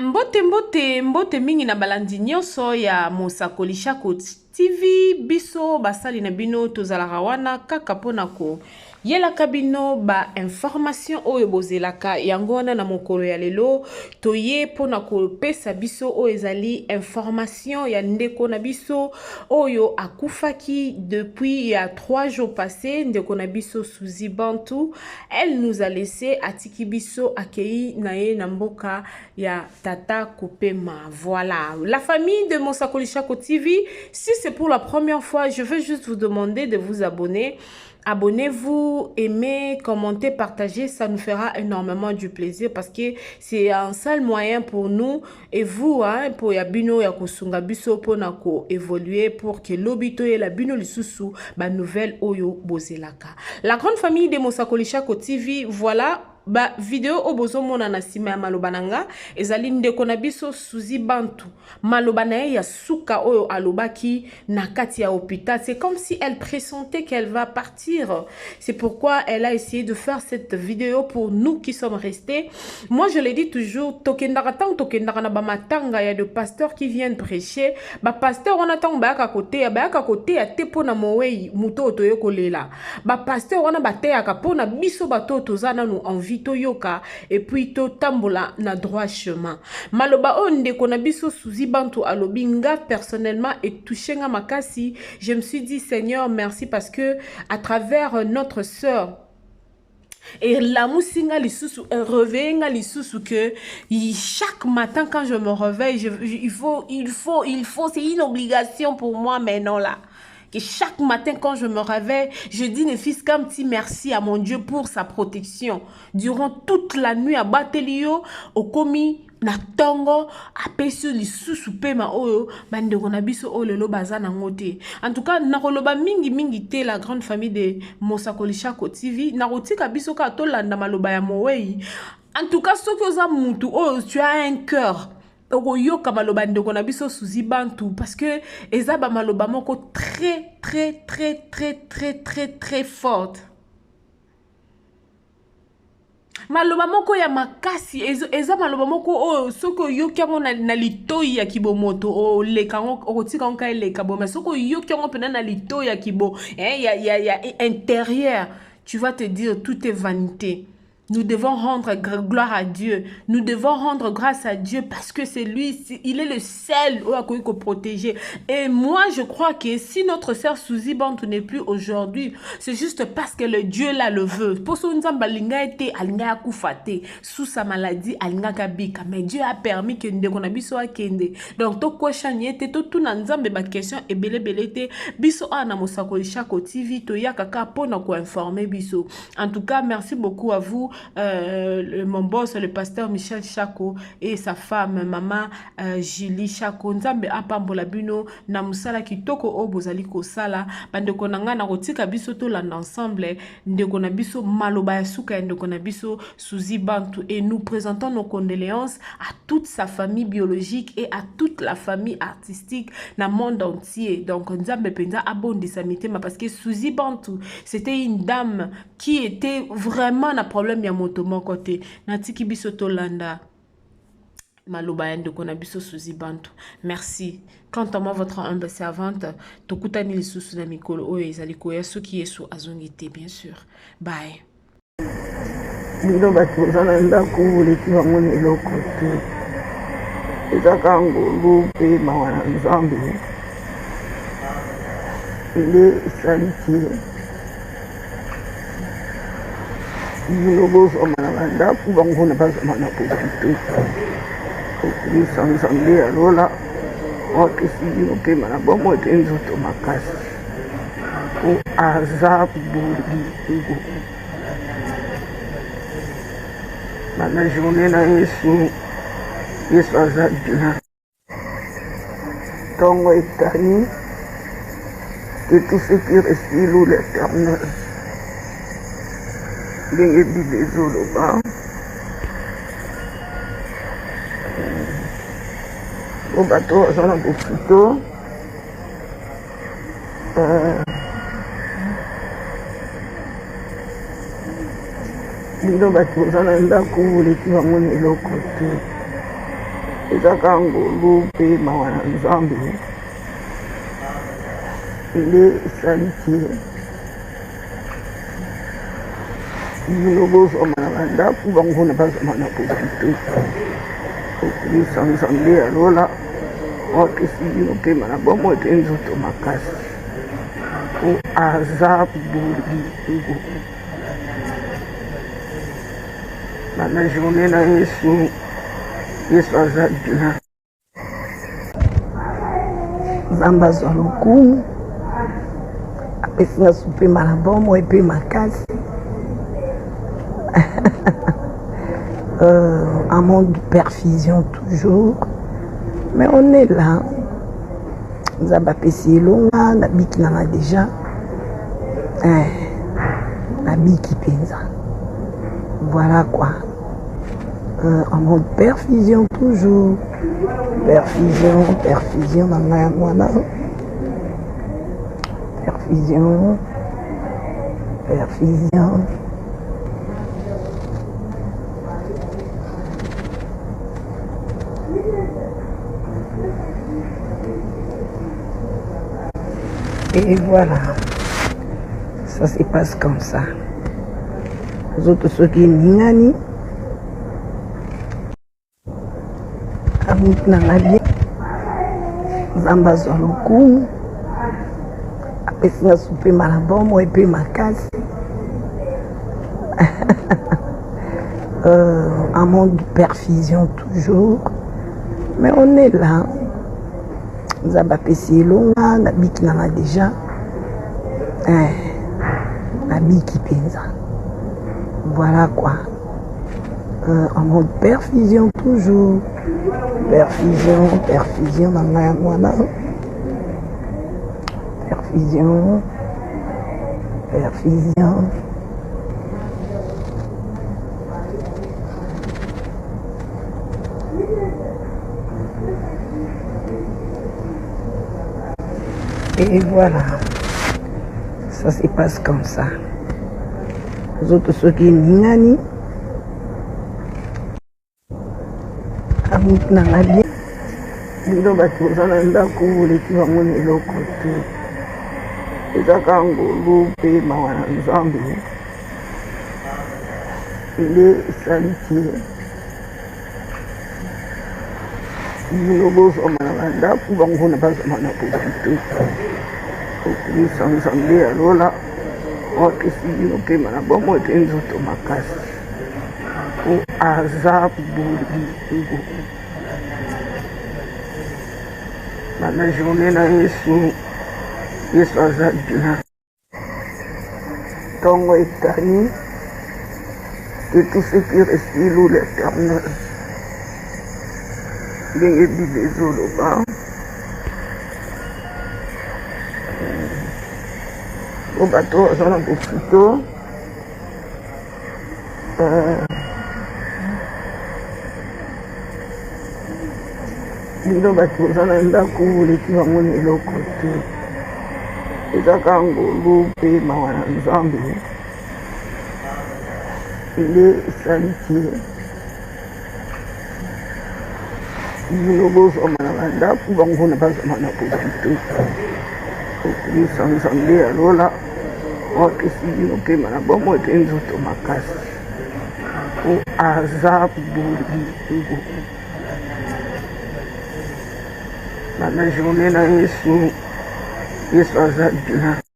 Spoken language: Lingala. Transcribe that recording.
Mbote mingi na balandi nyonso ya Mosakoli Shako TV biso basali na bino tozalaka wana kaka pona ko yelaka bino ba information oyo bozelaka yango wana na mokolo ya lelo toye pona ko pesa biso oyo ezali information ya ndeko na biso oyo akufaki depuis il y a 3 jours passés. Ndeko na biso Suzy Bantu, elle nous a laissé atiki biso akei nae na mboka ya Tata Kupema. Voilà, la famille de Mosakoli Shako TV, si c'est pour la première fois, je veux juste vous demander de vous abonner. Abonnez-vous, aimez, commentez, partagez, ça nous fera énormément du plaisir parce que c'est un seul moyen pour nous et vous, hein, pour Yabino Yakosunga Biso pour nako évoluer pour que l'obito et la bino lisusu ba nouvelle oyo bozelaka. La grande famille de Mosakoli Shako TV, voilà. Ba vidéo obozo mona na sima ya malobananga ezali ndeko na biso Suzy Bantu malobana ya suka oyo alobaki na kati ya hôpital. C'est comme si elle pressentait qu'elle va partir. C'est pourquoi elle a essayé de faire cette vidéo pour nous qui sommes restés. Moi je le dis toujours, tokendaka tang tokendaka na ba matanga ya de pasteurs qui viennent prêcher. Ba pasteur on attend ba ka côté ya tepo na mowei muto yoko lela. Ba pasteur on a bateya ka pona biso bato tozana nous envie toyoka et puis to tambola na droit chemin. Maloba onde kona biso Suzy Bantu alobinga personnellement et touché nga makasi, je me suis dit Seigneur merci parce que à travers notre sœur et la moussinga lisusu réveille lisusu que chaque matin quand je me réveille il faut c'est une obligation pour moi maintenant là. Que chaque matin quand je me réveille, je dis ne fils qu'un petit merci à mon Dieu pour sa protection. Durant toute la nuit à Batelio, au komi, na tongo, apesu li susupe ma oyo, bande konabiso o lelo bazana ngote. En tout cas, nakoloba mingi te la grande famille de Mosakoli Shako TV, narotika biso ka tolanda maloba ya mowei. En tout cas, ce que ça mutu, oh, tu as un cœur. Yoka maloba ndeko na biso Suzy Bantu parce que ezaba maloba moko très forte. Maloba moko ya makasi eza maloba moko o soko yoki yango na litoi ya kibomoto o lekango okotika onka eleka bo mais soko yoki yango pena na litoi ya kibo ya intérieur, tu vas te dire tout est vanité. Nous devons rendre gloire à Dieu. Nous devons rendre grâce à Dieu parce que c'est lui, il est le seul qui peut protéger. Et moi, je crois que si notre sœur Suzy Bantu n'est plus aujourd'hui, c'est juste parce que le Dieu là le veut. Pour son nzamba linga été alinga kufate sous sa maladie alinga kabika. Mais Dieu a permis que ndeko na biso akende. Donc to question yete to tout na nzambe ba question et belé te biso ana Mosakoli Shako TV to yakaka pona ko informer biso. En tout cas, merci beaucoup à vous. Mon boss, le pasteur Michel Shako et sa femme, maman Julie Shako. Nzambe apambola bino na musala kitoko o bozali ko sala bandeko nanga na rotika biso to landa ensemble ndeko na biso maloba ya suka ndeko na biso Suzy Bantu et nous présentons nos condoléances à toute sa famille biologique et à toute la famille artistique na monde entier. Donc nzambe penza abondisa mitema parce que Suzy Bantu c'était une dame qui était vraiment na problème ya moto mon côté natiki biso tolanda maloba ndeko na biso Suzy Bantu. Merci. Quant à moi votre humble servante tokutani lisusu na mikolo oyo ezali koya soki yesu azongite bien sûr. Bye. Bino batuzana ndako uleki bango eloko te ezaka ngolu mpe mawana nzambe ile esaliki bino bozoma na bandako bango na bazoma na kobanteka okulisa nzambe ya lola otesi bino mpe mana bomo ete nzoto makasi po aza bolingo na journée na Yesu aza bien tongo etani et tout ce qui respire loue l'éternel ndenge bible ezoloba o bato aza na bofito bino bato oza na ndako oleki bango na eloko te ezaka ngolu mpe mawa na nzambe nde esaliki bino bozwama na bandako bango na bazwama na popoto okolisa nzambe ya lola otesi bino pema na bomo ete nzoto makasi po aza bolingo bana journe na yesu aza bien nzambe azwa lokumu apesi nga supema na bomo epe makasi un monde de perfusion toujours, mais on est là. Nous avons passé longa, la biki n'a déjà, la biki penza. Voilà quoi. Un monde de perfusion toujours, perfusion, maman, perfusion. Et voilà, ça se passe comme ça. Les autres, ceux qui n'ingani, amut nangalie, zamba zolokum, apesi nga soupe malabomo et puis makasi. Un monde de perfusion toujours, mais on est là. Nous avons passé longa, la biki n'a déjà, la biki penza. Voilà quoi. En mode perfusion toujours, perfusion, maman, voilà. Perfusion. Et voilà, ça se passe comme ça. Les autres, ceux qui n'ingani, amut nangalie, bino bato ozana ndako oleki bango na eloko te. Ezaka ngolu mpe mawa na nzambe nde esaliki bino bozwama na bandako bango na bazwama na popoto okolisa nzambe ya lola otesi bino pema na bomo ete nzoto makasi po aza bolingo bana journe na yesu aza bien ntongo etani que tout ce qui respire loue l'éternel ndenge bible ezoloba o bato aza na bofito bino bato oza na ndako oleki bango na eloko te. Ezaka ngolu mpe mawa na nzambe nde esaliki bino bozwama na bandako bango na bazwama na popoto okolisa nzambe ya lola otesi bino pema na bomo ete nzoto makasi po aza bolingo bana journe na yesu aza bien.